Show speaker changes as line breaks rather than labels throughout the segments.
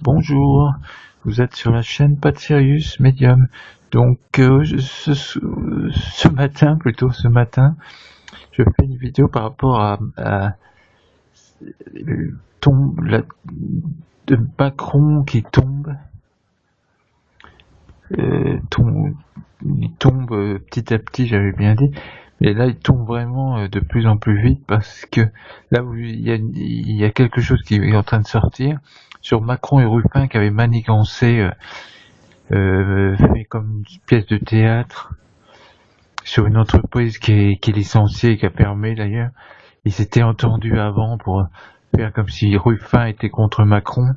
Bonjour, vous êtes sur la chaîne Pat Sirius Medium. Donc ce matin, je fais une vidéo par rapport à de Macron qui tombe. Il tombe petit à petit, j'avais bien dit, mais là il tombe vraiment de plus en plus vite parce que là où il y a quelque chose qui est en train de sortir sur Macron et Ruffin qui avaient manigancé, fait comme une pièce de théâtre sur une entreprise qui est licenciée et qui a fermé d'ailleurs. Ils s'étaient entendus avant pour faire comme si Ruffin était contre Macron,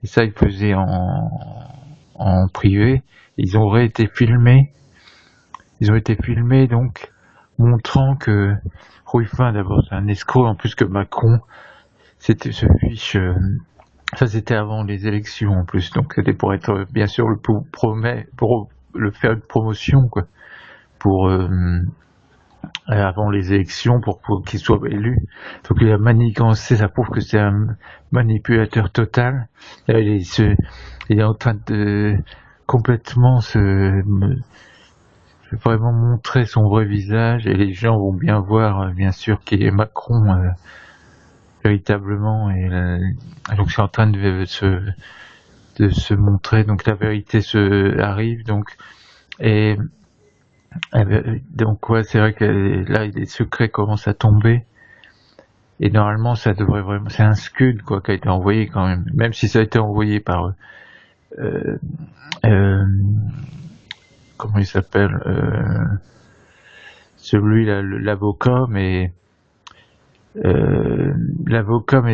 et ça ils faisaient en privé. Ils ont été filmés donc montrant que Ruffin d'abord c'est un escroc, en plus que Macron c'était ça c'était avant les élections en plus, donc c'était pour être bien sûr pour le faire une promotion quoi, pour avant les élections pour qu'il soit élu. Donc il a manigancé, ça prouve que c'est un manipulateur total. Là, il est en train de complètement vraiment montrer son vrai visage, et les gens vont bien voir bien sûr qui est Macron véritablement, et donc c'est en train de se montrer, donc la vérité arrive donc, et donc ouais, c'est vrai que là les secrets commencent à tomber, et normalement ça devrait vraiment, c'est un scud quoi qui a été envoyé quand même si ça a été envoyé par comment il s'appelle, celui-là, l'avocat, mais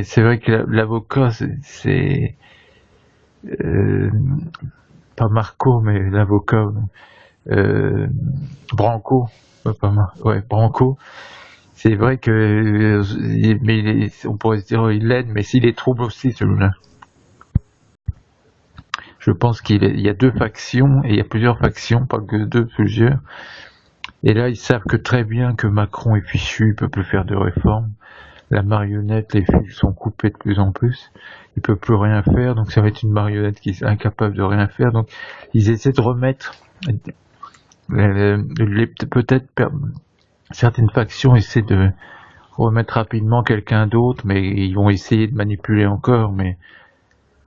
c'est vrai que l'avocat c'est pas Marco, mais l'avocat Branco, Branco. C'est vrai que mais on pourrait se dire il l'aide, mais s'il est trouble aussi celui-là. Je pense qu'il y a deux factions, et il y a plusieurs factions, pas que deux, plusieurs. Et là, ils savent que très bien que Macron est fichu, il peut plus faire de réformes. La marionnette, les fils sont coupés de plus en plus. Il peut plus rien faire, donc ça va être une marionnette qui est incapable de rien faire. Donc, ils essaient de remettre, peut-être certaines factions essaient de remettre rapidement quelqu'un d'autre, mais ils vont essayer de manipuler encore, mais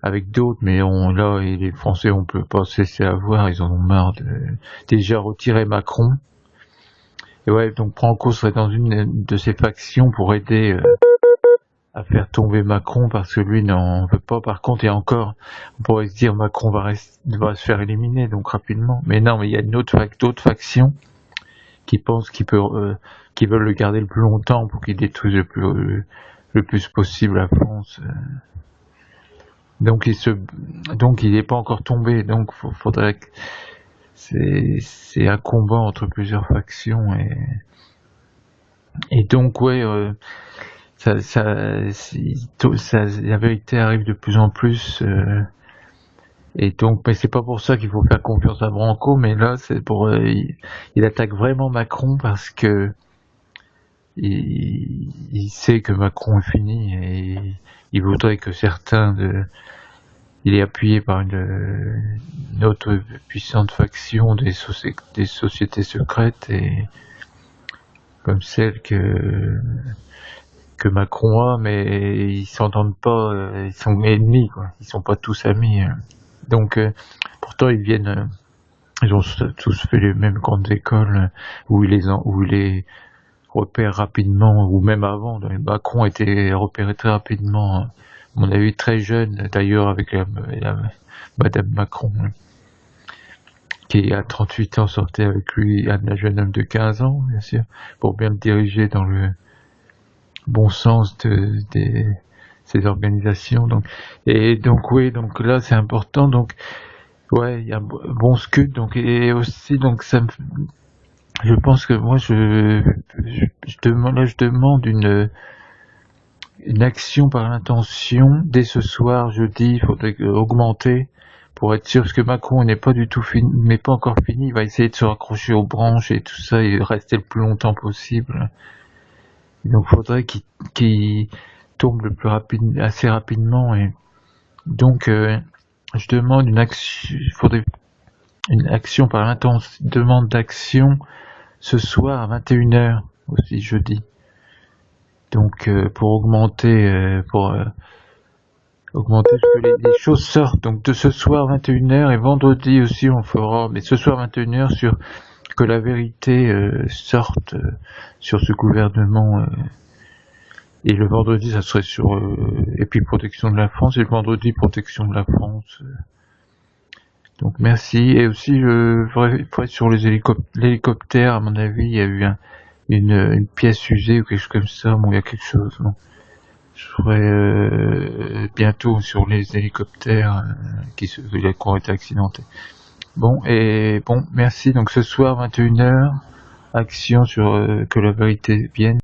avec d'autres, mais là, et les Français, on peut pas se laisser avoir, ils en ont marre de déjà retirer Macron. Et ouais, donc Branco serait dans une de ces factions pour aider à faire tomber Macron, parce que lui n'en veut pas. Par contre, et encore, on pourrait se dire Macron va se faire éliminer donc rapidement. Mais non, mais il y a d'autres factions qui pensent qui veulent le garder le plus longtemps pour qu'il détruise le plus possible la France. Donc il n'est pas encore tombé, donc faudrait que c'est un combat entre plusieurs factions, et donc ouais, la vérité arrive de plus en plus, et donc, mais c'est pas pour ça qu'il faut faire confiance à Branco, mais là c'est pour il attaque vraiment Macron parce que il sait que Macron est fini, et il voudrait que il est appuyé par une autre puissante faction des sociétés secrètes, et comme celle que Macron a, mais ils s'entendent pas, ils sont ennemis quoi, ils sont pas tous amis. Donc pourtant ils ont tous fait les mêmes grandes écoles où ils les repèrent rapidement, ou même avant. Macron a été repéré très rapidement, à mon avis très jeune d'ailleurs, avec Madame Macron, qui à 38 ans sortait avec lui un jeune homme de 15 ans, bien sûr, pour bien le diriger dans le bon sens ces organisations. Donc oui, donc là c'est important. Donc ouais, il y a un bon scud. Donc, et aussi donc je pense que moi je demande une action par l'intention dès ce soir, jeudi. Il faudrait augmenter pour être sûr, parce que Macron n'est pas du tout fini, mais pas encore fini. Il va essayer de se raccrocher aux branches et tout ça, et rester le plus longtemps possible. Et donc faudrait qu'il tombe assez rapidement, et Donc, je demande une action, une action par l'intention, demande d'action ce soir à 21h aussi, jeudi. Donc, pour augmenter que les choses sortent. Donc, de ce soir 21h et vendredi aussi on fera, mais ce soir 21h sur que la vérité sorte sur ce gouvernement. Et le vendredi, ça serait sur et puis protection de la France, et le vendredi protection de la France. Donc merci. Et aussi sur les l'hélicoptère, à mon avis, il y a eu une pièce usée ou quelque chose comme ça. Bon, il y a quelque chose. Bon. Je ferai bientôt sur les hélicoptères qui ont été accidentés. Bon, merci. Donc ce soir 21h, action sur que la vérité vienne.